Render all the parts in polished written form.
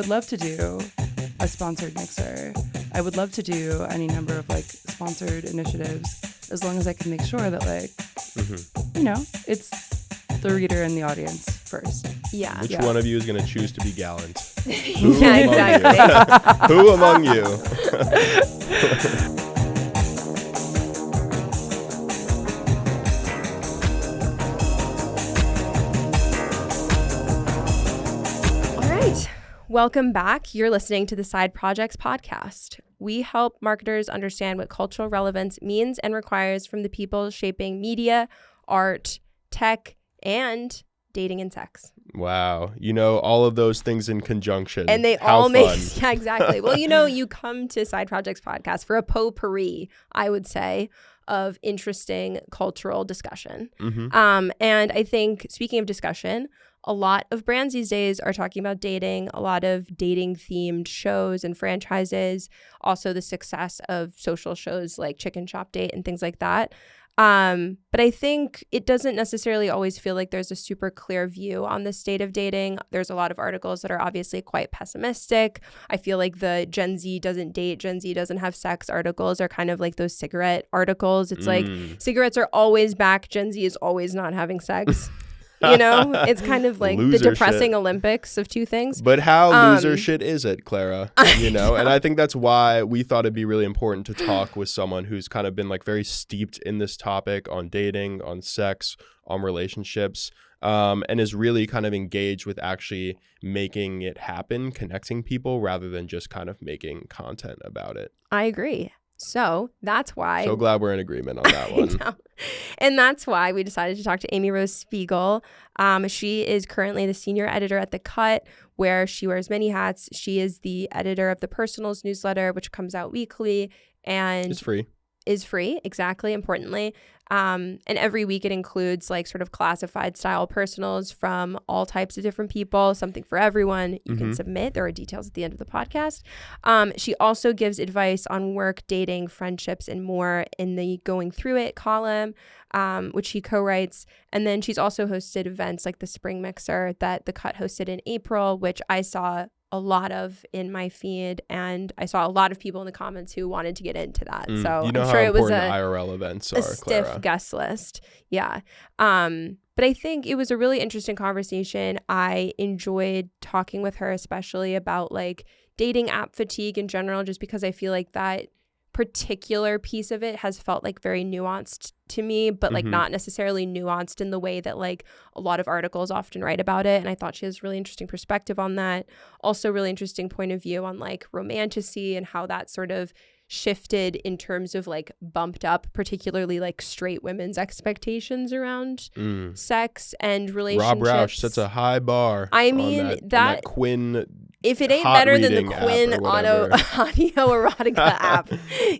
would love to do a sponsored mixer. I would love to do any number of like sponsored initiatives, as long as I can make sure that like, you know, it's the reader and the audience first. Yeah. Which one of you is going to choose to be gallant? Yeah, exactly. Who among you? Welcome back. You're listening to the Side Projects podcast. We help marketers understand what cultural relevance means and requires from the people shaping media, art, tech, and dating and sex. Wow. You know, all of those things in conjunction. And they How all fun. make, yeah, exactly. Well, you know, you come to Side Projects podcast for a potpourri, I would say, of interesting cultural discussion. And I think, speaking of discussion, a lot of brands these days are talking about dating, a lot of dating themed shows and franchises, also the success of social shows like Chicken Shop Date and things like that. But I think it doesn't necessarily always feel like there's a super clear view on the state of dating. There's a lot of articles that are obviously quite pessimistic. I feel like the Gen Z doesn't date, Gen Z doesn't have sex articles are kind of like those cigarette articles. It's like cigarettes are always back, Gen Z is always not having sex. You know, it's kind of like Loser the depressing shit. Olympics of two things. But how loser shit is it, Clara? You know, and I think that's why we thought it'd be really important to talk with someone who's kind of been like very steeped in this topic on dating, on sex, on relationships, and is really kind of engaged with actually making it happen, connecting people rather than just kind of making content about it. I agree. So that's why. So glad we're in agreement on that one. And that's why we decided to talk to Amy Rose Spiegel. She is currently the senior editor at The Cut, where she wears many hats. She is the editor of the Personals newsletter, which comes out weekly and It's free. Is free, exactly, importantly. And every week it includes like sort of classified style personals from all types of different people, something for everyone. You can submit. There are details at the end of the podcast. She also gives advice on work, dating, friendships, and more in the Going Through It column, which she co-writes. And then she's also hosted events like the Spring Mixer that The Cut hosted in April, which I saw a lot of in my feed, and I saw a lot of people in the comments who wanted to get into that. So you know I'm how sure it was important IRL events are, stiff Clara. guest list. Yeah. But I think it was a really interesting conversation. I enjoyed talking with her, especially about like dating app fatigue in general, just because I feel like that particular piece of it has felt like very nuanced to me, but like not necessarily nuanced in the way that like a lot of articles often write about it. And I thought she has really interesting perspective on that. Also really interesting point of view on like romantasy and how that sort of shifted in terms of like bumped up, particularly like straight women's expectations around sex and relationships. Rob Roush sets a high bar. I mean, on that Quinn. If it ain't hot better than the reading app Quinn or audio whatever. erotica app,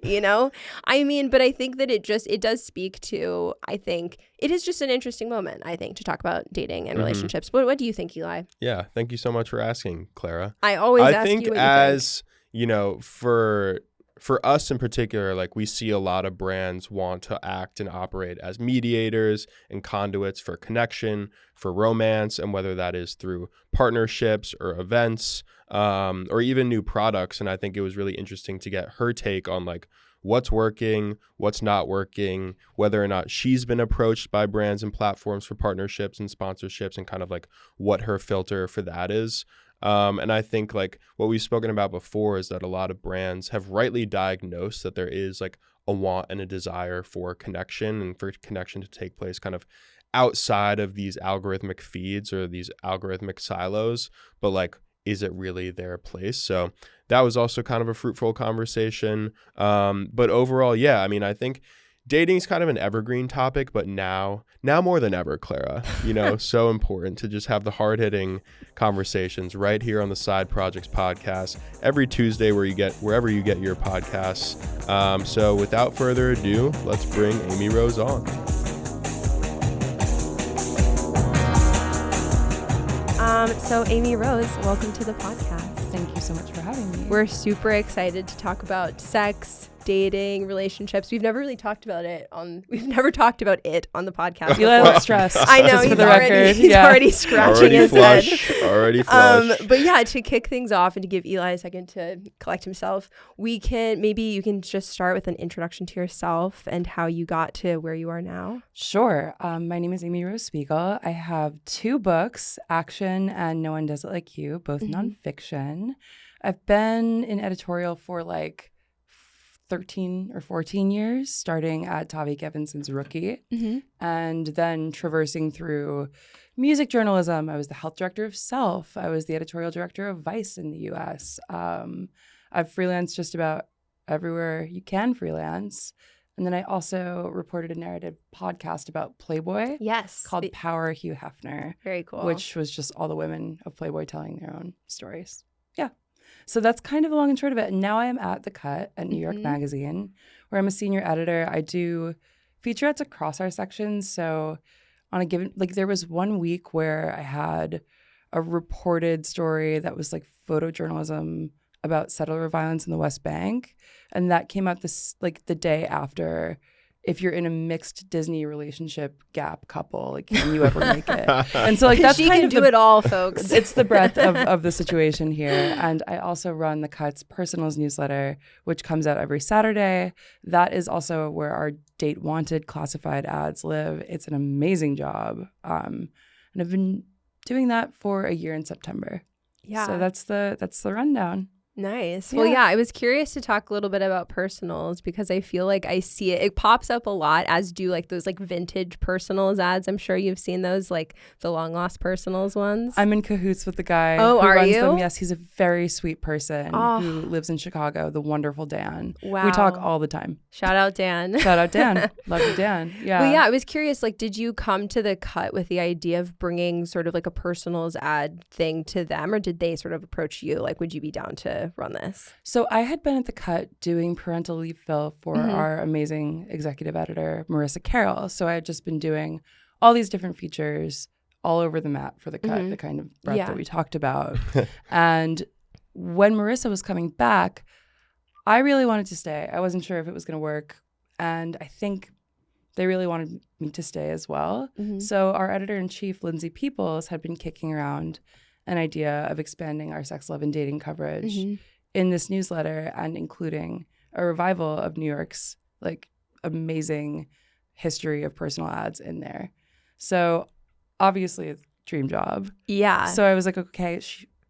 you know? I mean, but I think that it does speak to, I think, it is just an interesting moment, I think, to talk about dating and relationships. What do you think, Eli? Yeah, thank you so much for asking, Clara. I always ask think you what as, you know, for us in particular, like we see a lot of brands want to act and operate as mediators and conduits for connection, for romance, and whether that is through partnerships or events or even new products. And I think it was really interesting to get her take on like what's working, what's not working, whether or not she's been approached by brands and platforms for partnerships and sponsorships, and kind of like what her filter for that is. And I think like what we've spoken about before is that a lot of brands have rightly diagnosed that there is like a want and a desire for connection and for connection to take place kind of outside of these algorithmic feeds or these algorithmic silos, but like, is it really their place? So that was also kind of a fruitful conversation. But overall, yeah, I mean, I think dating is kind of an evergreen topic, but now more than ever, Clara, you know, so important to just have the hard-hitting conversations right here on the Side Projects podcast every Tuesday wherever you get your podcasts. So without further ado, let's bring Amy Rose on. So Amy Rose, welcome to the podcast. Thank you so much for having me. We're super excited to talk about sex, dating, relationships. We've never really talked about it on the podcast. Eli before. looks stressed. I know, just for he's the record. He's already scratching his head. Already flush. But yeah, to kick things off and to give Eli a second to collect himself, maybe you can just start with an introduction to yourself and how you got to where you are now. Sure. My name is Amy Rose Spiegel. I have 2 books, Action and No One Does It Like You, both nonfiction. I've been in editorial for like 13 or 14 years, starting at Tavik Evanson's Rookie, and then traversing through music journalism. I was the health director of Self. I was the editorial director of Vice in the U.S. I've freelanced just about everywhere you can freelance. And then I also reported a narrative podcast about Playboy. Yes. Called Power Hugh Hefner. Very cool. Which was just all the women of Playboy telling their own stories. Yeah. So that's kind of the long and short of it. And now I am at The Cut at New York Magazine, where I'm a senior editor. I do featurettes across our sections. So on a given, like there was one week where I had a reported story that was like photojournalism about settler violence in the West Bank. And that came out the day after if you're in a mixed Disney relationship gap couple, like can you ever make it? And so like that's she kind can of do it all, folks. It's the breadth of the situation here. And I also run the Cut's Personals newsletter, which comes out every Saturday. That is also where our Date Wanted classified ads live. It's an amazing job. And I've been doing that for a year in September. Yeah. So that's the rundown. Nice. Yeah. Well, yeah, I was curious to talk a little bit about personals because I feel like I see it. It pops up a lot, as do like those like vintage personals ads. I'm sure you've seen those, like the long lost personals ones. I'm in cahoots with the guy who are runs you? them. Yes, he's a very sweet person who lives in Chicago, the wonderful Dan. Wow. We talk all the time. Shout out, Dan. Shout out, Dan. Love you, Dan. Yeah. Well, yeah, I was curious, like, did you come to The Cut with the idea of bringing sort of like a personals ad thing to them, or did they sort of approach you? Like, would you be down to run this? So I had been at The Cut doing parental leave fill for our amazing executive editor, Marissa Carroll. So I had just been doing all these different features all over the map for The Cut, the kind of breadth that we talked about. And when Marissa was coming back, I really wanted to stay. I wasn't sure if it was going to work. And I think they really wanted me to stay as well. So our editor-in-chief, Lindsay Peoples, had been kicking around an idea of expanding our sex, love, and dating coverage in this newsletter and including a revival of New York's like amazing history of personal ads in there. So obviously a dream job. Yeah. So I was like, okay,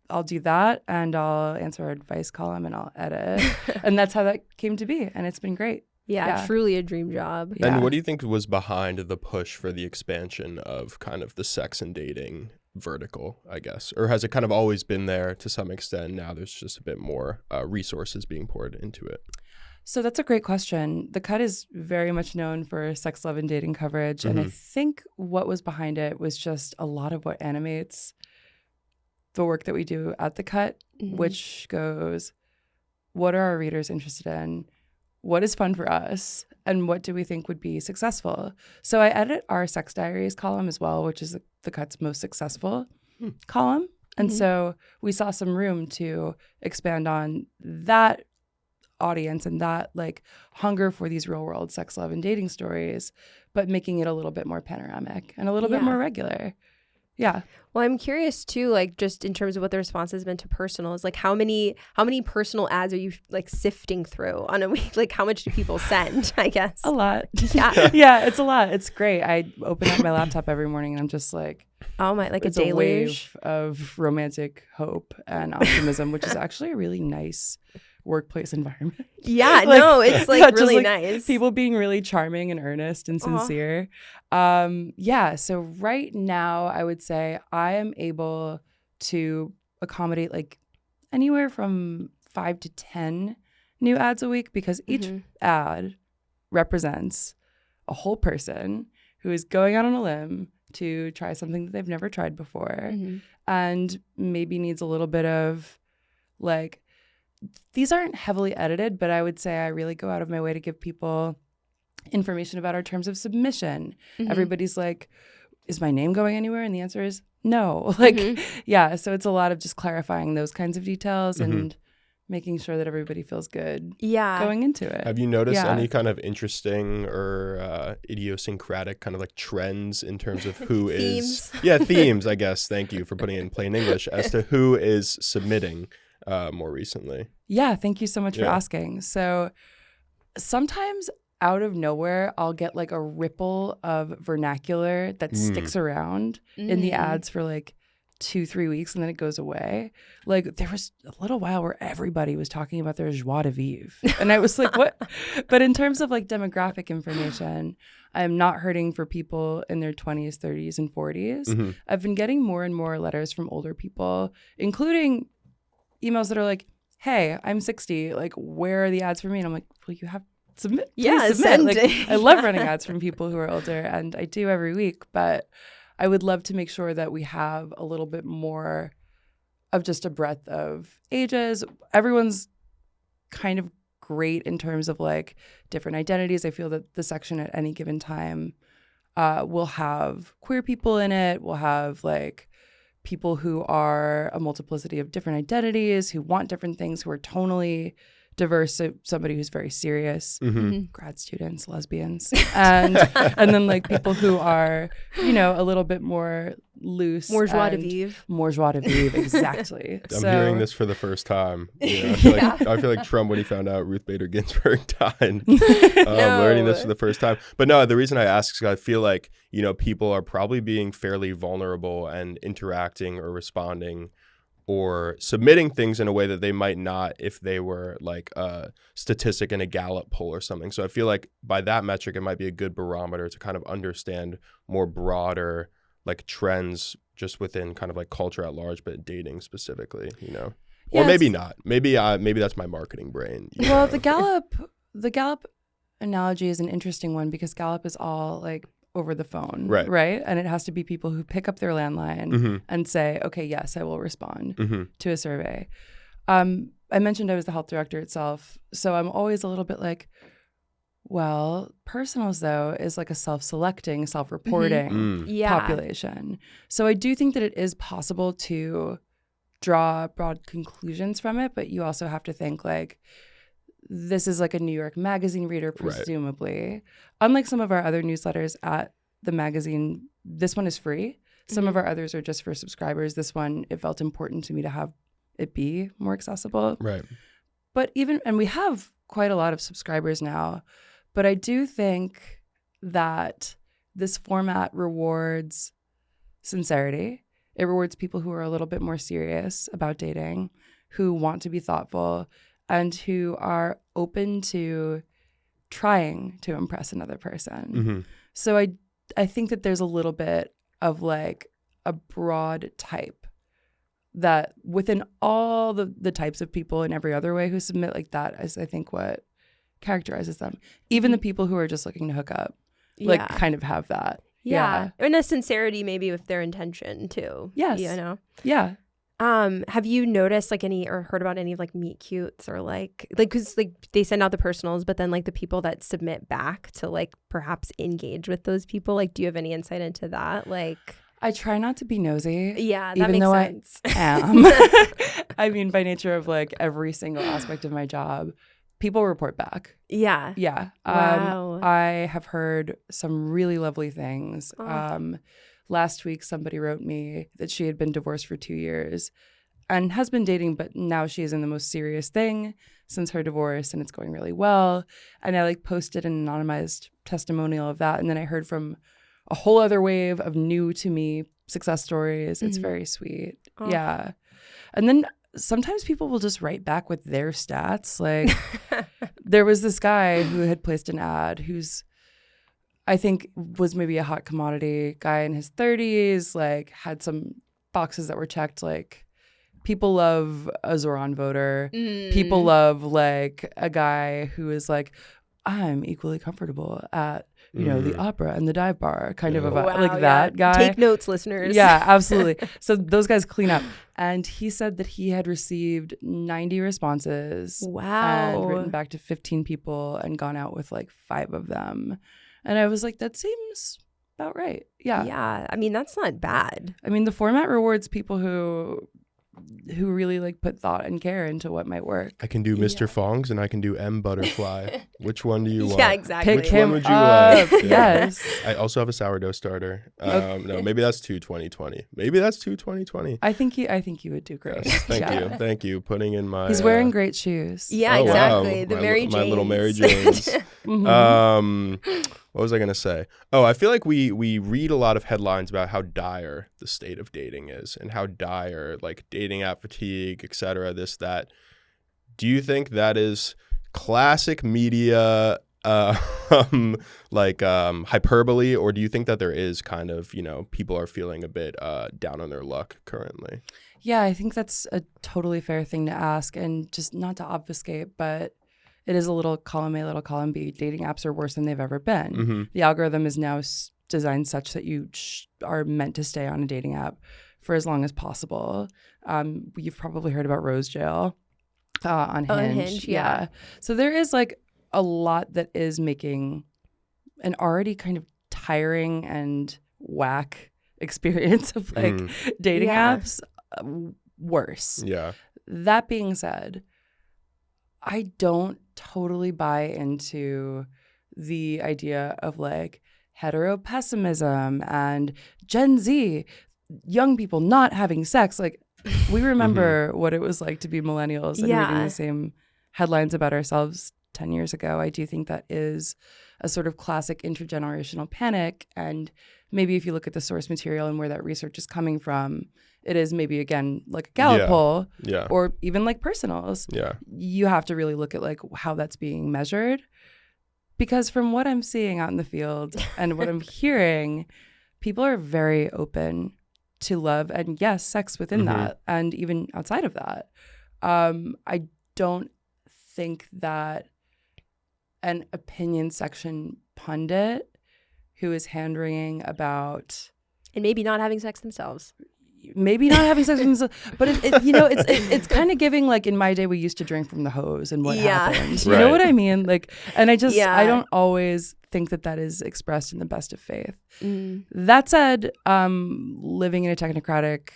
I'll do that and I'll answer our advice column and I'll edit. And that's how that came to be. And it's been great. Yeah, truly a dream job. Yeah. And what do you think was behind the push for the expansion of kind of the sex and dating vertical, I guess? Or has it kind of always been there to some extent? Now there's just a bit more resources being poured into it. So that's a great question. The Cut is very much known for sex, love, and dating coverage. And I think what was behind it was just a lot of what animates the work that we do at The Cut, which goes, what are our readers interested in? What is fun for us? And what do we think would be successful? So I edit our Sex Diaries column as well, which is The Cut's most successful column. And so we saw some room to expand on that audience and that like hunger for these real world sex, love, and dating stories, but making it a little bit more panoramic and a little bit more regular. Yeah. Well, I'm curious too, like just in terms of what the response has been to personals, like how many personal ads are you like sifting through on a week? Like how much do people send, I guess? A lot. Yeah. Yeah, it's a lot. It's great. I open up my laptop every morning and I'm just like, oh my, like it's a deluge. A wave of romantic hope and optimism, which is actually a really nice workplace environment. Yeah, no, it's like really like nice. People being really charming and earnest and sincere. Yeah, so right now I would say I am able to accommodate like anywhere from 5 to 10 new ads a week because each ad represents a whole person who is going out on a limb to try something that they've never tried before and maybe needs a little bit of like, these aren't heavily edited, but I would say I really go out of my way to give people information about our terms of submission. Everybody's like, is my name going anywhere? And the answer is no. Like, yeah. So it's a lot of just clarifying those kinds of details and making sure that everybody feels good Yeah. going into it. Have you noticed Yeah. any kind of interesting or idiosyncratic kind of like trends in terms of who is themes, I guess. Thank you for putting it in plain English as to who is submitting more recently. Yeah, thank you so much for Yeah. asking. So sometimes out of nowhere, I'll get like a ripple of vernacular that sticks around in the ads for like 2-3 weeks and then it goes away. Like there was a little while where everybody was talking about their joie de vivre. And I was like, what? But in terms of like demographic information, I'm not hurting for people in their 20s, 30s, and 40s. I've been getting more and more letters from older people, including emails that are like, hey, I'm 60. Like, where are the ads for me? And I'm like, well, you have submit. Please submit. Like, I love running ads from people who are older, and I do every week. But I would love to make sure that we have a little bit more of just a breadth of ages. Everyone's kind of great in terms of like different identities. I feel that the section at any given time will have queer people in it. We'll have like people who are a multiplicity of different identities, who want different things, who are tonally diverse. So somebody who's very serious, grad students, lesbians, and then like people who are, you know, a little bit more loose, more joie de vivre, exactly. I'm hearing this for the first time. I feel like Trump when he found out Ruth Bader Ginsburg died. Learning this for the first time. But no, the reason I ask is I feel like, you know, people are probably being fairly vulnerable and interacting or responding or submitting things in a way that they might not if they were like a statistic in a Gallup poll or something. So I feel like by that metric, it might be a good barometer to kind of understand more broader like trends just within kind of like culture at large, but dating specifically, you know, or maybe not. Maybe that's my marketing brain. Well, the Gallup analogy is an interesting one because Gallup is all like over the phone, right? And it has to be people who pick up their landline and say, okay, yes, I will respond to a survey. I mentioned I was the health director itself, so I'm always a little bit like, well, personals, though, is like a self-selecting, self-reporting population. So I do think that it is possible to draw broad conclusions from it, but you also have to think like, this is like a New York Magazine reader, presumably. Unlike some of our other newsletters at the magazine, this one is free. Some of our others are just for subscribers. This one, it felt important to me to have it be more accessible. Right. But and we have quite a lot of subscribers now, but I do think that this format rewards sincerity. It rewards people who are a little bit more serious about dating, who want to be thoughtful, and who are open to trying to impress another person. So I think that there's a little bit of like a broad type that within all the types of people in every other way who submit, like that is I think what characterizes them. Even the people who are just looking to hook up, like kind of have that. Yeah. And a sincerity maybe with their intention too. Yes. You know? Yeah. Have you noticed like any or heard about any of like meet cutes or like because like they send out the personals, but then like the people that submit back to like perhaps engage with those people, like do you have any insight into that? Like I try not to be nosy. Yeah, that even makes though sense. I am. I mean, by nature of like every single aspect of my job, people report back. Yeah. Yeah. Wow. I have heard some really lovely things. Last week, somebody wrote me that she had been divorced for 2 years and has been dating, but now she's in the most serious thing since her divorce and it's going really well. And I like posted an anonymized testimonial of that. And then I heard from a whole other wave of new to me success stories. It's very sweet. Yeah. And then sometimes people will just write back with their stats. Like there was this guy who had placed an ad who's I think was maybe a hot commodity guy in his 30s, like had some boxes that were checked, like people love a Zoran voter. People love like a guy who is like, I'm equally comfortable at, you know, the opera and the dive bar, kind of like that guy. Take notes, listeners. Yeah, absolutely. So those guys clean up. And he said that he had received 90 responses. Wow. And written back to 15 people and gone out with like 5 of them. And I was like, that seems about right. Yeah. Yeah. I mean, that's not bad. I mean, the format rewards people who who really like put thought and care into what might work. I can do Mr. Fongs and I can do M Butterfly. Which one do you want? Yeah, exactly. Pick Which him one would you up. like? Yes. I also have a sourdough starter. No, maybe that's 2020. Maybe that's 2020. I think you would do great. Yes, thank you. Putting in my. He's wearing great shoes. Yeah, Oh, exactly. wow. The my, Mary Janes. My little Mary Janes. What was I gonna say? Oh, I feel like we read a lot of headlines about how dire the state of dating is and how dire like dating app fatigue, etc. This, that. Do you think that is classic media hyperbole, or do you think that there is kind of, people are feeling a bit down on their luck currently? Yeah, I think that's a totally fair thing to ask, and just not to obfuscate, but it is a little column A, little column B. Dating apps are worse than they've ever been. Mm-hmm. The algorithm is now designed such that you are meant to stay on a dating app for as long as possible. You've probably heard about Rose Jail on Hinge. On Hinge, yeah. So there is like a lot that is making an already kind of tiring and whack experience of like dating apps worse. Yeah. That being said, I don't totally buy into the idea of like hetero pessimism and Gen Z, young people not having sex. Like, we remember what it was like to be millennials and reading the same headlines about ourselves 10 years ago. I do think that is a sort of classic intergenerational panic. And maybe if you look at the source material and where that research is coming from, it is maybe, again, like a Gallup poll or even like personals. Yeah. You have to really look at like how that's being measured. Because from what I'm seeing out in the field and what I'm hearing, people are very open to love and, yes, sex within that and even outside of that. I don't think that an opinion section pundit who is hand-wringing about... And maybe not having sex themselves. Maybe not having sex with themselves, but it's kind of giving like, in my day we used to drink from the hose and what happened. You know what I mean? Like, and I don't always think that is expressed in the best of faith. That said, living in a technocratic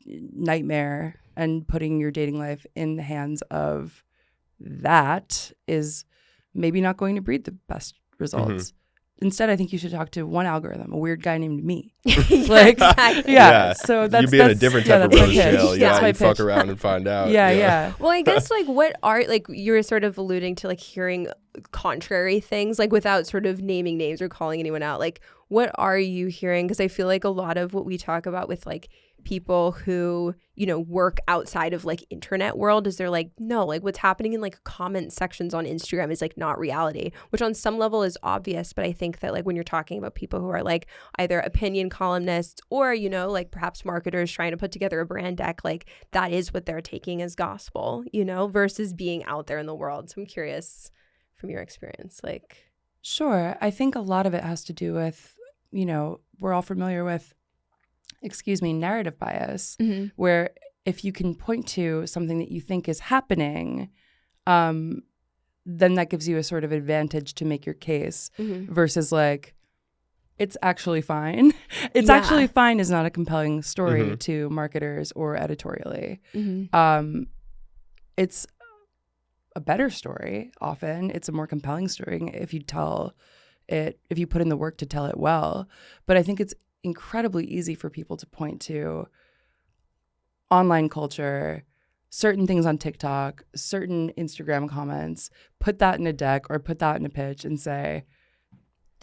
nightmare and putting your dating life in the hands of that is maybe not going to breed the best results. Instead, I think you should talk to one algorithm, a weird guy named me. Like, so that's... You'd be in a different type of Rose Jail. Yeah, you fuck around and find out. Yeah. Well, I guess like what are, like you were sort of alluding to like hearing contrary things, like without sort of naming names or calling anyone out. Like, what are you hearing? Because I feel like a lot of what we talk about with like people who, work outside of like internet world is they're like, no, like what's happening in like comment sections on Instagram is like not reality, which on some level is obvious. But I think that like when you're talking about people who are like either opinion columnists or, like perhaps marketers trying to put together a brand deck, like that is what they're taking as gospel, versus being out there in the world. So I'm curious from your experience, like. Sure. I think a lot of it has to do with, we're all familiar with, narrative bias, where if you can point to something that you think is happening, then that gives you a sort of advantage to make your case versus like, it's actually fine. It's actually fine is not a compelling story to marketers or editorially. It's a better story often. It's a more compelling story if you put in the work to tell it well. But I think it's incredibly easy for people to point to online culture, certain things on TikTok, certain Instagram comments, put that in a deck or put that in a pitch and say,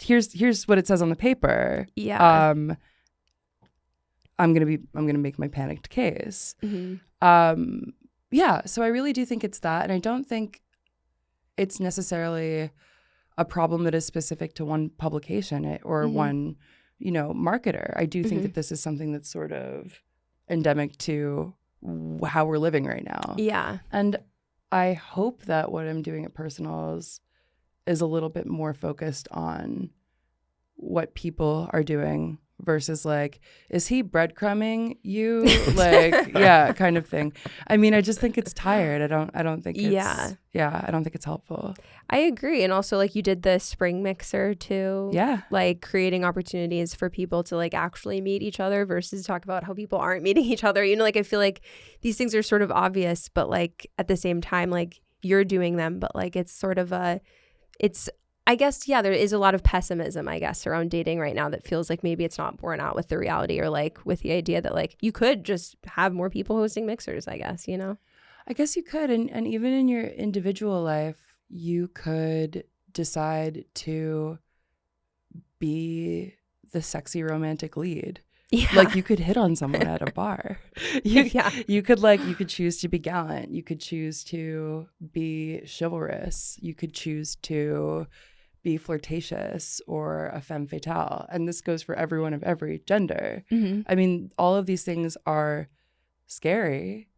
here's what it says on the paper. I'm gonna make my panicked case. So I really do think it's that, and I don't think it's necessarily a problem that is specific to one publication or one marketer. I do think that this is something that's sort of endemic to how we're living right now. Yeah. And I hope that what I'm doing at Personals is a little bit more focused on what people are doing versus like, is he breadcrumbing you? Like, yeah, kind of thing. I mean, I just think it's tired. I don't think it's, I don't think it's helpful. I agree. And also, like, you did the spring mixer too. Yeah. Like creating opportunities for people to like actually meet each other versus talk about how people aren't meeting each other. You know, like I feel like these things are sort of obvious, but like at the same time, like you're doing them, but like it's sort of I guess, yeah, there is a lot of pessimism, I guess, around dating right now that feels like maybe it's not borne out with the reality or like with the idea that like you could just have more people hosting mixers, I guess, you know? I guess you could. And even in your individual life, you could decide to be the sexy romantic lead. Yeah. Like you could hit on someone at a bar. You could choose to be gallant. You could choose to be chivalrous. You could choose to be flirtatious or a femme fatale. And this goes for everyone of every gender. Mm-hmm. I mean, all of these things are scary,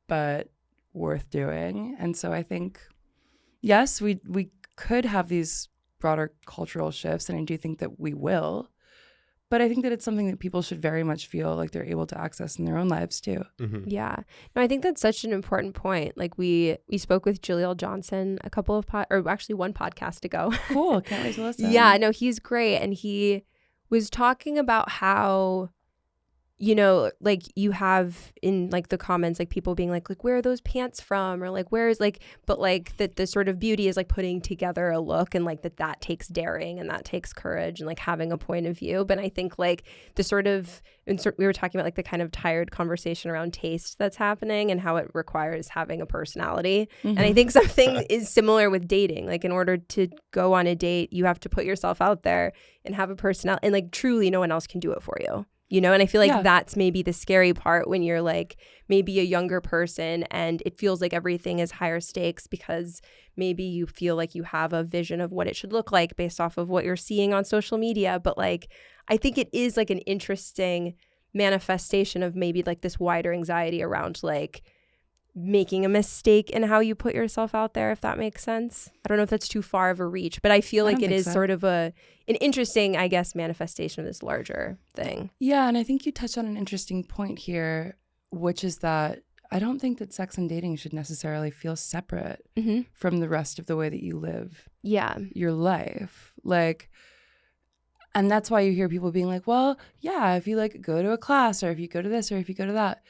but worth doing. And so I think, yes, we could have these broader cultural shifts, and I do think that we will. But I think that it's something that people should very much feel like they're able to access in their own lives too. Mm-hmm. Yeah. No, I think that's such an important point. Like we spoke with Jaleel Johnson a couple of one podcast ago. Cool. Can't wait to listen. Yeah, no, he's great. And he was talking about how, you know, like you have in like the comments, like people being like where are those pants from? Or like, where is like, but like that the sort of beauty is like putting together a look and like that takes daring and that takes courage and like having a point of view. But I think like the sort of, we were talking about like the kind of tired conversation around taste that's happening and how it requires having a personality. Mm-hmm. And I think something is similar with dating. Like in order to go on a date, you have to put yourself out there and have a personality, and like truly no one else can do it for you. You know, and I feel like that's maybe the scary part when you're like maybe a younger person and it feels like everything is higher stakes because maybe you feel like you have a vision of what it should look like based off of what you're seeing on social media. But like, I think it is like an interesting manifestation of maybe like this wider anxiety around like making a mistake in how you put yourself out there, if that makes sense. I don't know if that's too far of a reach, but I feel like it is sort of an interesting, I guess, manifestation of this larger thing. Yeah, and I think you touched on an interesting point here, which is that I don't think that sex and dating should necessarily feel separate from the rest of the way that you live your life. Like, and that's why you hear people being like, well, yeah, if you like go to a class or if you go to this or if you go to that,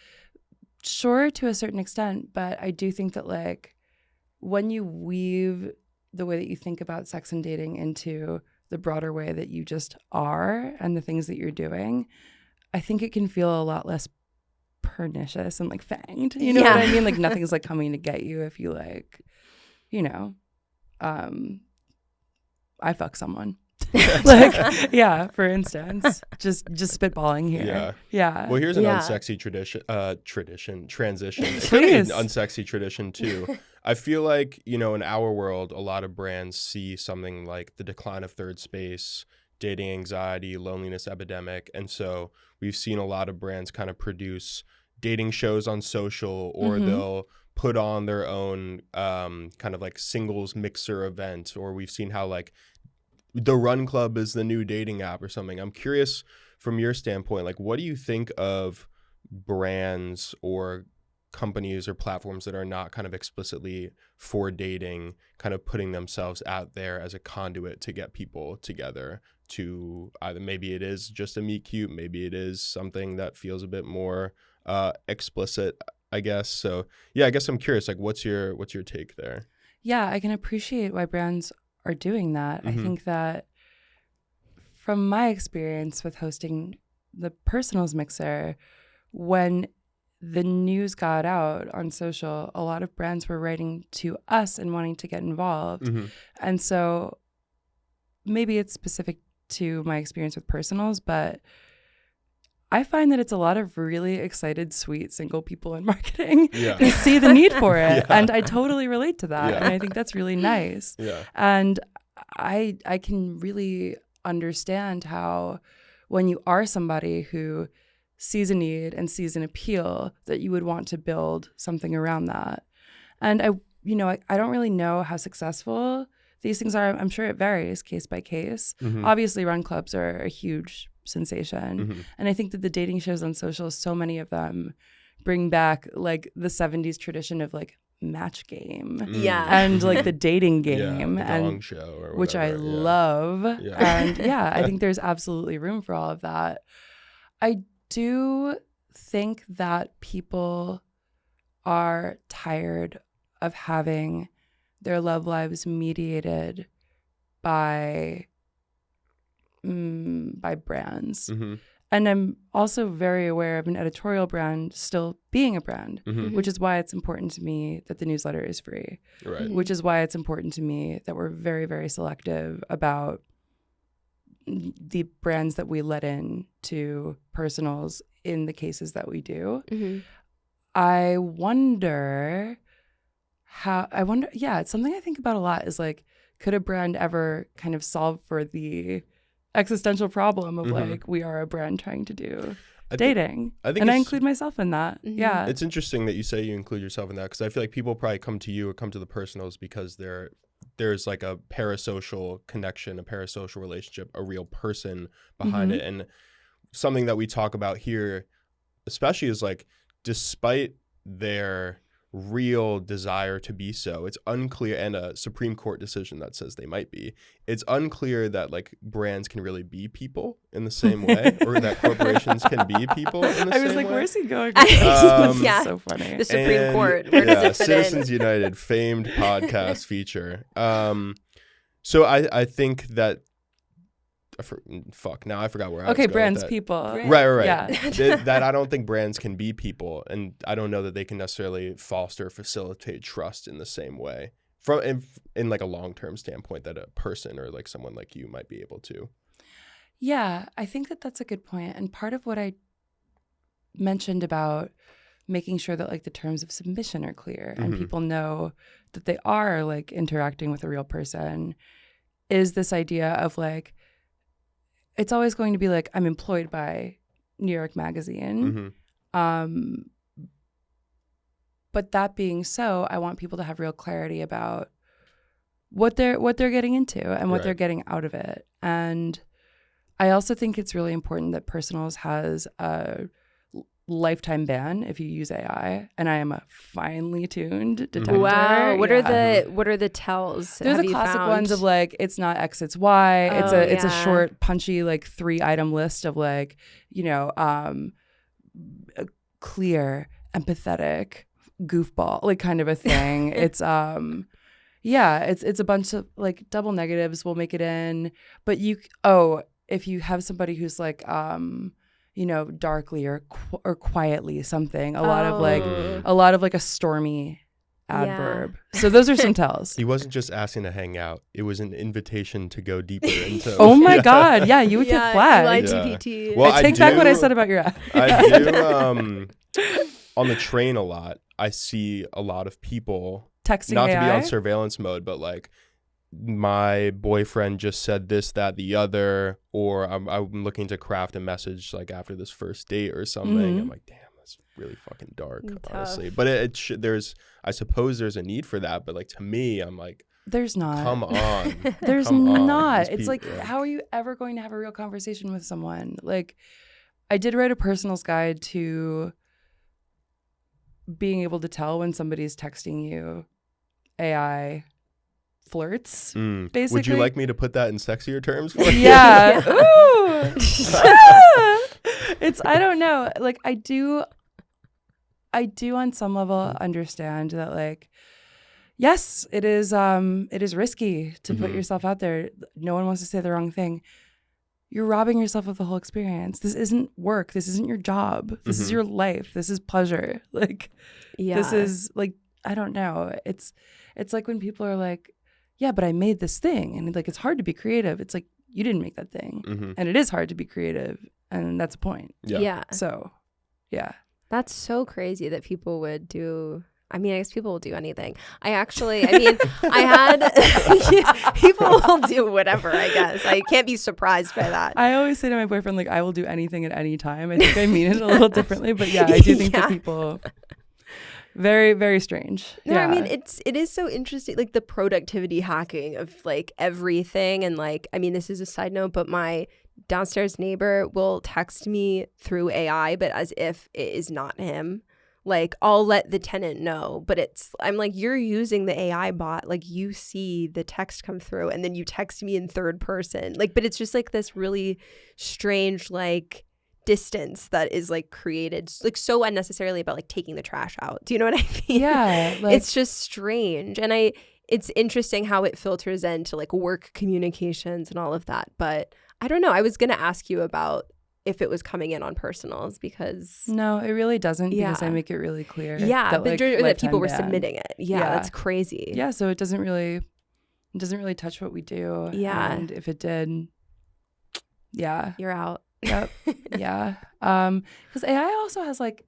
sure, to a certain extent, but I do think that like when you weave the way that you think about sex and dating into the broader way that you just are and the things that you're doing, I think it can feel a lot less pernicious and like fanged. You know what I mean? Like nothing's like coming to get you if you like, you know, I fuck someone. Like, yeah, for instance, just spitballing here. Yeah. Well, here's an unsexy transition. Please. An unsexy tradition too. I feel like, you know, in our world, a lot of brands see something like the decline of third space, dating anxiety, loneliness epidemic. And so we've seen a lot of brands kind of produce dating shows on social, or they'll put on their own kind of like singles mixer event, or we've seen how like the Run Club is the new dating app or something. I'm curious from your standpoint, like what do you think of brands or companies or platforms that are not kind of explicitly for dating, kind of putting themselves out there as a conduit to get people together to either, maybe it is just a meet cute, maybe it is something that feels a bit more explicit, I guess. So yeah, I guess I'm curious, like what's your take there? Yeah, I can appreciate why brands are doing that. I think that from my experience with hosting the Personals Mixer, when the news got out on social, a lot of brands were writing to us and wanting to get involved. And so maybe it's specific to my experience with Personals, but I find that it's a lot of really excited, sweet, single people in marketing who see the need for it. And I totally relate to that. And I think that's really nice. And I can really understand how when you are somebody who sees a need and sees an appeal, that you would want to build something around that. And I don't really know how successful these things are. I'm sure it varies case by case. Obviously, run clubs are a huge sensation. And I think that the dating shows on social, so many of them bring back like the 70s tradition of like Match Game and like the dating game the and Gong Show or which I whatever, love. And I think there's absolutely room for all of that. I do think that people are tired of having their love lives mediated by brands. And I'm also very aware of an editorial brand still being a brand, which is why it's important to me that the newsletter is free, which is why it's important to me that we're very, very selective about the brands that we let in to personals in the cases that we do. I wonder, it's something I think about a lot is like, could a brand ever kind of solve for the existential problem of like, we are a brand trying to do dating? I include myself in that. Yeah. It's interesting that you say you include yourself in that, because I feel like people probably come to you or come to the personals because there's like a parasocial connection, a parasocial relationship, a real person behind it. And something that we talk about here, especially, is like, despite their real desire to be so, it's unclear, and a Supreme Court decision that says they might be, it's unclear that like brands can really be people in the same way, or that corporations can be people in the same way. I was like, where's he going? This is so funny. The Supreme Court, where does it fit Citizens in? United, famed podcast feature. So I think that now I forgot where I was going brands, with that. Right. Yeah. that I don't think brands can be people, and I don't know that they can necessarily foster or facilitate trust in the same way in like a long-term standpoint that a person or like someone like you might be able to. Yeah, I think that that's a good point. And part of what I mentioned about making sure that like the terms of submission are clear and people know that they are like interacting with a real person is this idea of like, it's always going to be like, I'm employed by New York Magazine. But that being so, I want people to have real clarity about what they're getting into and what they're getting out of it. And I also think it's really important that Personals has a lifetime ban if you use AI, and I am a finely tuned detector. Wow, what are the tells? There's the classic ones of like, it's not X, it's Y. It's a short, punchy like 3-item list of like, clear, empathetic, goofball, like kind of a thing. It's it's a bunch of like double negatives will make it in, but if you have somebody who's like darkly or quietly something, a lot of like a stormy adverb. So those are some tells. He wasn't just asking to hang out. It was an invitation to go deeper into. Oh my God. Yeah, you would get flagged. LGBT. Well, I take back what I said about your app. I do on the train a lot. I see a lot of people texting not AI? to be on surveillance mode, but like, my boyfriend just said this, that, the other, or I'm looking to craft a message like after this first date or something. I'm like, damn, that's really fucking dark, honestly. But I suppose there's a need for that. But like, to me, I'm like, there's not. Come on. There's come not. on. It's like, how are you ever going to have a real conversation with someone? Like, I did write a personals guide to being able to tell when somebody's texting you AI flirts, basically. Would you like me to put that in sexier terms for you? Yeah. Ooh. I don't know. Like, I do on some level understand that, like, yes, it is risky to put yourself out there. No one wants to say the wrong thing. You're robbing yourself of the whole experience. This isn't work. This isn't your job. This is your life. This is pleasure. Like, this is like, I don't know. It's like when people are like, yeah, but I made this thing. And like, it's hard to be creative. It's like, you didn't make that thing. And it is hard to be creative. And that's a point. Yeah. So, yeah. That's so crazy that people would do. I mean, I guess people will do anything. People will do whatever, I guess. I can't be surprised by that. I always say to my boyfriend, like, I will do anything at any time. I think I mean it a little differently. But yeah, I do think that people... Very, very strange. No, I mean, it is so interesting, like the productivity hacking of like everything. And like, I mean, this is a side note, but my downstairs neighbor will text me through AI, but as if it is not him. Like, I'll let the tenant know, but I'm like, you're using the AI bot. Like, you see the text come through and then you text me in third person. Like, but it's just like this really strange, like, distance that is like created, like, so unnecessarily about like taking the trash out. Do you know what I mean? Yeah. Like, it's just strange. And it's interesting how it filters into like work communications and all of that. But I don't know. I was going to ask you about if it was coming in on personals, because no, it really doesn't, because I make it really clear. Yeah, that, like, that people were ban. submitting it. Yeah, that's crazy. Yeah, so it doesn't really touch what we do. Yeah. And if it did, yeah. You're out. Yep. Yeah. Because AI also has like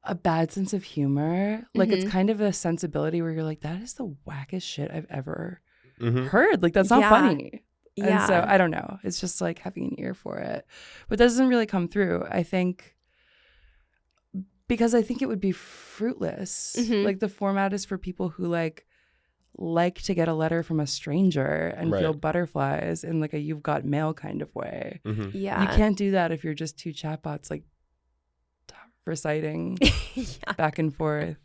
a bad sense of humor. Like, it's kind of a sensibility where you're like, that is the wackest shit I've ever heard. Like, that's not funny. Yeah. And so I don't know. It's just like having an ear for it. But that doesn't really come through, I think, because I think it would be fruitless. Like, the format is for people who like to get a letter from a stranger and feel butterflies in like a you've got mail kind of way. Yeah. You can't do that if you're just two chatbots like reciting back and forth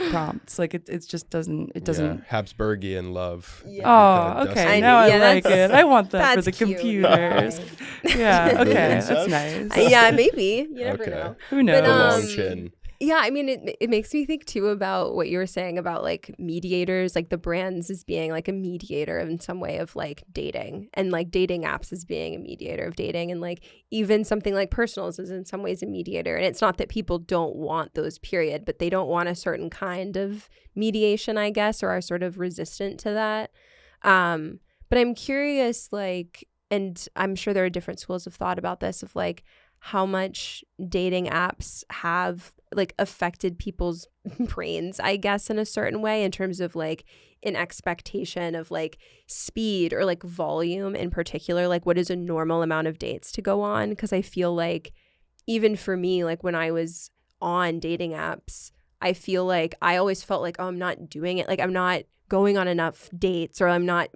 prompts. Like, it just doesn't Habsburgian love. Oh, okay. Now I like it. I want that for the cute. computers. Yeah, okay. That's nice. Yeah, maybe. You never know. Who knows? The long chin. Yeah, I mean, it makes me think too about what you were saying about like mediators, like the brands as being like a mediator in some way of like dating, and like dating apps as being a mediator of dating, and like even something like personals is in some ways a mediator. And it's not that people don't want those, period, but they don't want a certain kind of mediation, I guess, or are sort of resistant to that. But I'm curious, like, and I'm sure there are different schools of thought about this, of like how much dating apps have like affected people's brains, I guess, in a certain way, in terms of like an expectation of like speed or like volume in particular, like what is a normal amount of dates to go on. Because I feel like even for me, like when I was on dating apps, I feel like I always felt like, oh, I'm not doing it. Like, I'm not going on enough dates, or I'm not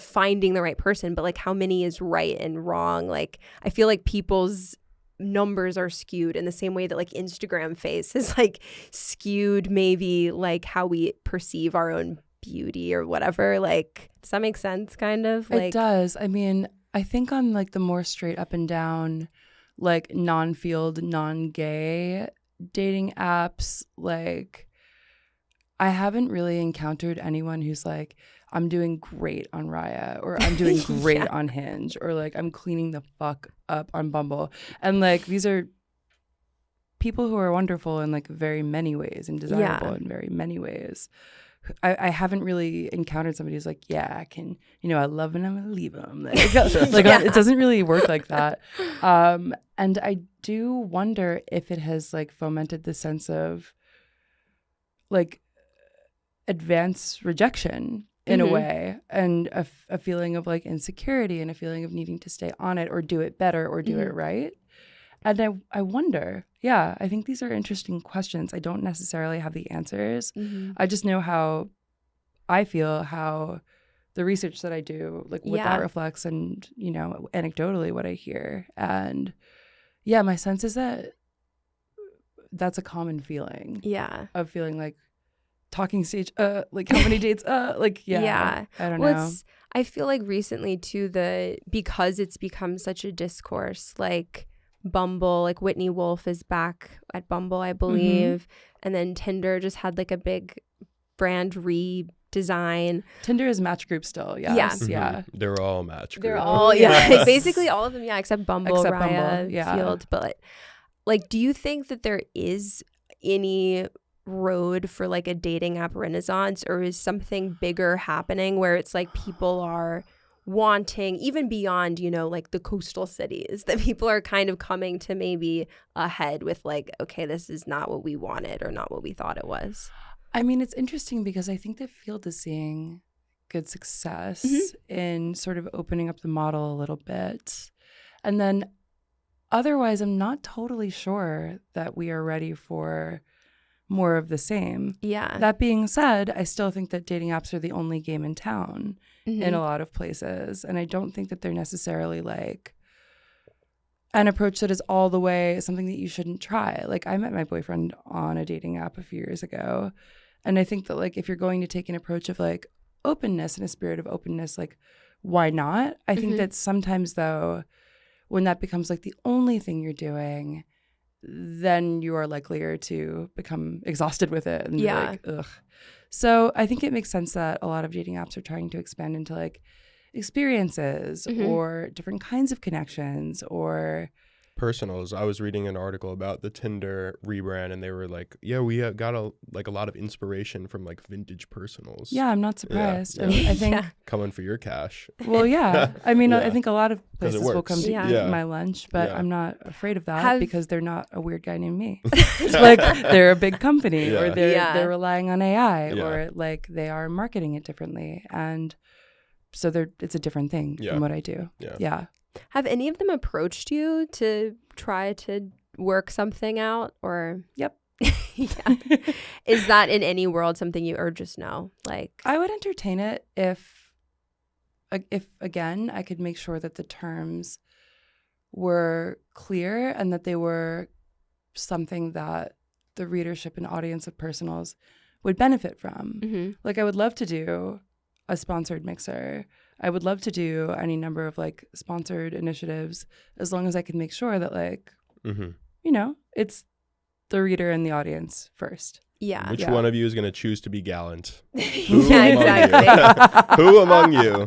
finding the right person. But like, how many is right and wrong? Like, I feel like people's numbers are skewed in the same way that like Instagram face is like skewed, maybe like how we perceive our own beauty or whatever. Like, does that make sense? Kind of like, it does. I mean, I think on like the more straight up and down, like non-field, non-gay dating apps, like I haven't really encountered anyone who's like, I'm doing great on Raya, or I'm doing great on Hinge, or like I'm cleaning the fuck up on Bumble. And like, these are people who are wonderful in like very many ways and desirable in very many ways. I haven't really encountered somebody who's like, yeah, I can, I love him, I'm gonna leave him. It doesn't really work like that. And I do wonder if it has like fomented the sense of like advanced rejection in a way, and a feeling of like insecurity, and a feeling of needing to stay on it or do it better or do it right. And I wonder, I think these are interesting questions. I don't necessarily have the answers. I just know how I feel, how the research that I do, like what that reflects, and, anecdotally what I hear. And my sense is that that's a common feeling. Yeah. Of feeling like talking stage, like how many dates, I don't know. I feel like recently too, because it's become such a discourse, like Bumble, like Whitney Wolf is back at Bumble, I believe. And then Tinder just had like a big brand redesign. Tinder is Match Group still, yes. Yeah. They're all Match Group. They're all, basically all of them, except Bumble, Raya, Field. But like, do you think that there is any road for like a dating app renaissance, or is something bigger happening where it's like people are wanting, even beyond, like the coastal cities, that people are kind of coming to maybe ahead with like, okay, this is not what we wanted or not what we thought it was? I mean, it's interesting because I think the field is seeing good success in sort of opening up the model a little bit. And then otherwise, I'm not totally sure that we are ready for more of the same. Yeah. That being said, I still think that dating apps are the only game in town in a lot of places. And I don't think that they're necessarily like an approach that is all the way something that you shouldn't try. Like I met my boyfriend on a dating app a few years ago. And I think that like if you're going to take an approach of like openness and a spirit of openness, like why not? I think that sometimes though, when that becomes like the only thing you're doing, then you are likelier to become exhausted with it and be like, ugh. So I think it makes sense that a lot of dating apps are trying to expand into like experiences or different kinds of connections or personals. I was reading an article about the Tinder rebrand, and they were like, "Yeah, we got a lot of inspiration from like vintage personals." Yeah, I'm not surprised. Yeah. And I think coming for your cash. Well, yeah. I mean, I think a lot of places will come to Yeah. eat my lunch, but Yeah. I'm not afraid of that because they're not a weird guy named me. Like they're a big company, or they're relying on AI, or like they are marketing it differently, and so it's a different thing from what I do. Yeah. Have any of them approached you to try to work something out, or? Yep. Yeah. Is that in any world something you, or just no? Like, I would entertain it if again I could make sure that the terms were clear and that they were something that the readership and audience of personals would benefit from. Like I would love to do a sponsored mixer. I would love to do any number of like sponsored initiatives as long as I can make sure that like, you know, it's the reader and the audience first. Yeah. Which one of you is going to choose to be gallant? Yeah, exactly. Who among you?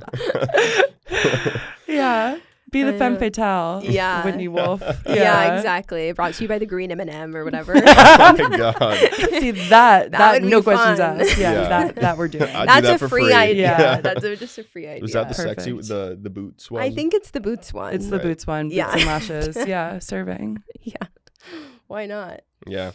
Yeah. Be the femme fatale. Yeah. Whitney Wolf. Yeah, exactly. Brought to you by the green M&M or whatever. Oh my God. See, that would no be questions fun. asked. Yeah. That we're doing. I'd do That's that a for free free. idea. Yeah. That's just a free idea. Was that the Perfect. sexy, the boots one? I think it's the boots one. It's the boots one. Boots and lashes. Yeah. Serving. Yeah. Why not? Yeah.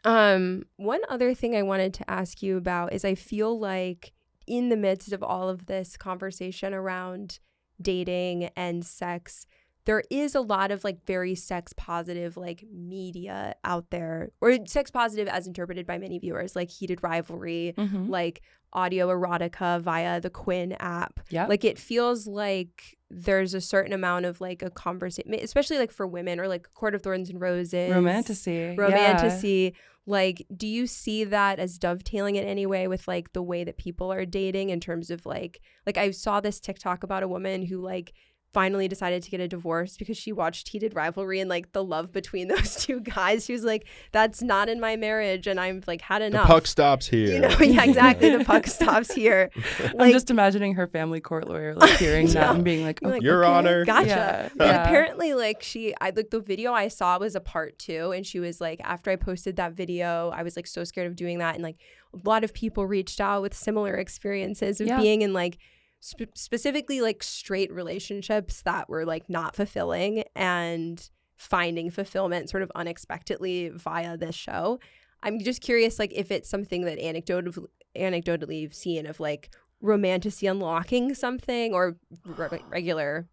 One other thing I wanted to ask you about is I feel like in the midst of all of this conversation around dating and sex, there is a lot of like very sex positive like media out there, or sex positive as interpreted by many viewers, like heated rivalry, like audio erotica via the Quinn app. Yeah. Like it feels like there's a certain amount of like a conversation, especially like for women, or like Court of Thorns and Roses. Romantasy. Romantasy. Like, do you see that as dovetailing in any way with like the way that people are dating in terms of like I saw this TikTok about a woman who like finally decided to get a divorce because she watched Heated Rivalry and like the love between those two guys. She was like, that's not in my marriage, and I'm like had enough. The puck stops here. You know, yeah, exactly. The puck stops here. I'm Like, just imagining her family court lawyer like hearing that and being like, oh, like, Your Honor. Gotcha. Yeah. And Yeah. apparently, like the video I saw was a part 2, and she was like, after I posted that video, I was like so scared of doing that, and like a lot of people reached out with similar experiences of being in like specifically like straight relationships that were like not fulfilling and finding fulfillment sort of unexpectedly via this show. I'm just curious, like if it's something that anecdotally you've seen of like romantasy unlocking something, or regular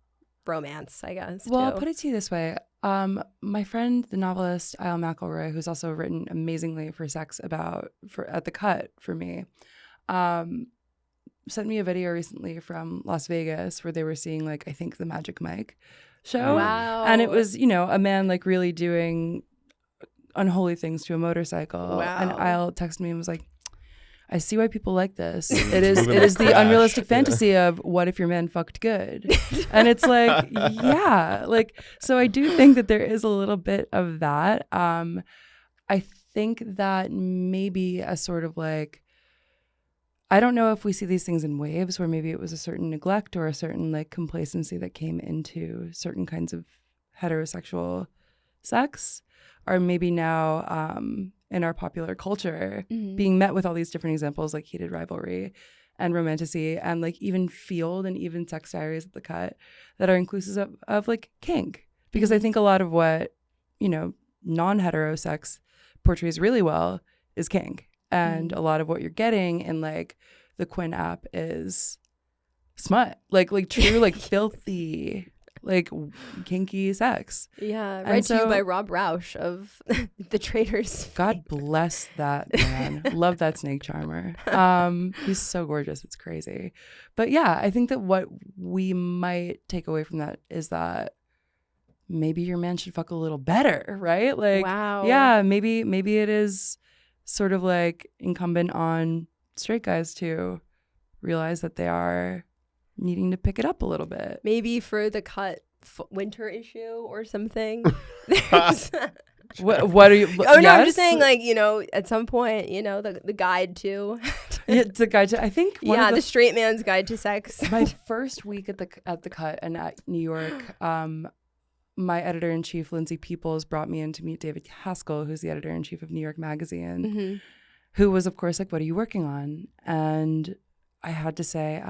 romance, I guess. Well, I'll too. put it to you this way. My friend, the novelist Isle McElroy, who's also written amazingly for sex at the Cut for me, sent me a video recently from Las Vegas where they were seeing like, I think the Magic Mike show. Wow. And it was, you know, a man like really doing unholy things to a motorcycle. Wow. And Isle texted me and was like, I see why people like this. It Moving is like the Crash. unrealistic fantasy of what if your man fucked good? And it's like, yeah, like, so I do think that there is a little bit of that. I think that maybe a sort of like, I don't know if we see these things in waves where maybe it was a certain neglect or a certain like complacency that came into certain kinds of heterosexual sex, or maybe now in our popular culture being met with all these different examples like Heated Rivalry and Romantasy and like even Field and even Sex Diaries at the Cut that are inclusive of like kink. Because I think a lot of what, you know, non-hetero sex portrays really well is kink. And a lot of what you're getting in like the Quinn app is smut, like true, like filthy like kinky sex. Yeah, And read to you so- by Rob Roush of The Traders. God bless that man. Love that snake charmer. He's so gorgeous. It's crazy. But yeah, I think that what we might take away from that is that maybe your man should fuck a little better, right? Like, Wow. yeah, maybe it is sort of like incumbent on straight guys to realize that they are needing to pick it up a little bit. Maybe for the cut winter issue or something. What are you? Oh no, I'm yes? just saying, like, you know, at some point, you know, the guide to Yeah, it's a guy to, I think one yeah, of the straight man's guide to sex. my first week at the cut and at New York, my editor-in-chief, Lindsay Peoples, brought me in to meet David Haskell, who's the editor-in-chief of New York Magazine, Mm-hmm. who was, of course, like, what are you working on? And I had to say,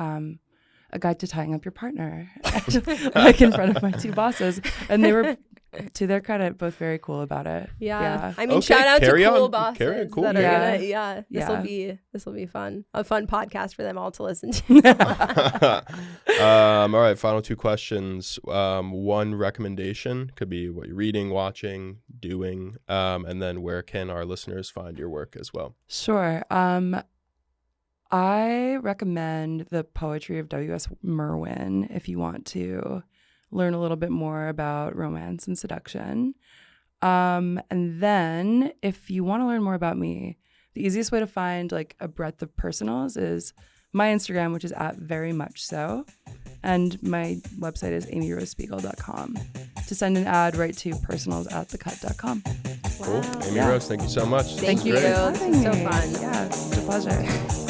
a guide to tying up your partner, like in front of my two bosses. And they were, to their credit, both very cool about it. Yeah. I mean, Okay, shout out to carry cool on. bosses Carry on, cool. that are Yeah. gonna, yeah, Yeah. this will be fun. A fun podcast for them all to listen to. All right, final two questions. One recommendation could be what you're reading, watching, doing, and then where can our listeners find your work as well? Sure. I recommend the poetry of W.S. Merwin if you want to learn a little bit more about romance and seduction. And then if you want to learn more about me, the easiest way to find like a breadth of personals is my Instagram, which is @verymuchso. And my website is amyrosespiegel.com. To send an ad, write to personals@thecut.com. Cool. Wow. Amy Yeah. Rose, thank you so much. This Thank was you. great. This is so fun. Yeah, it's a pleasure.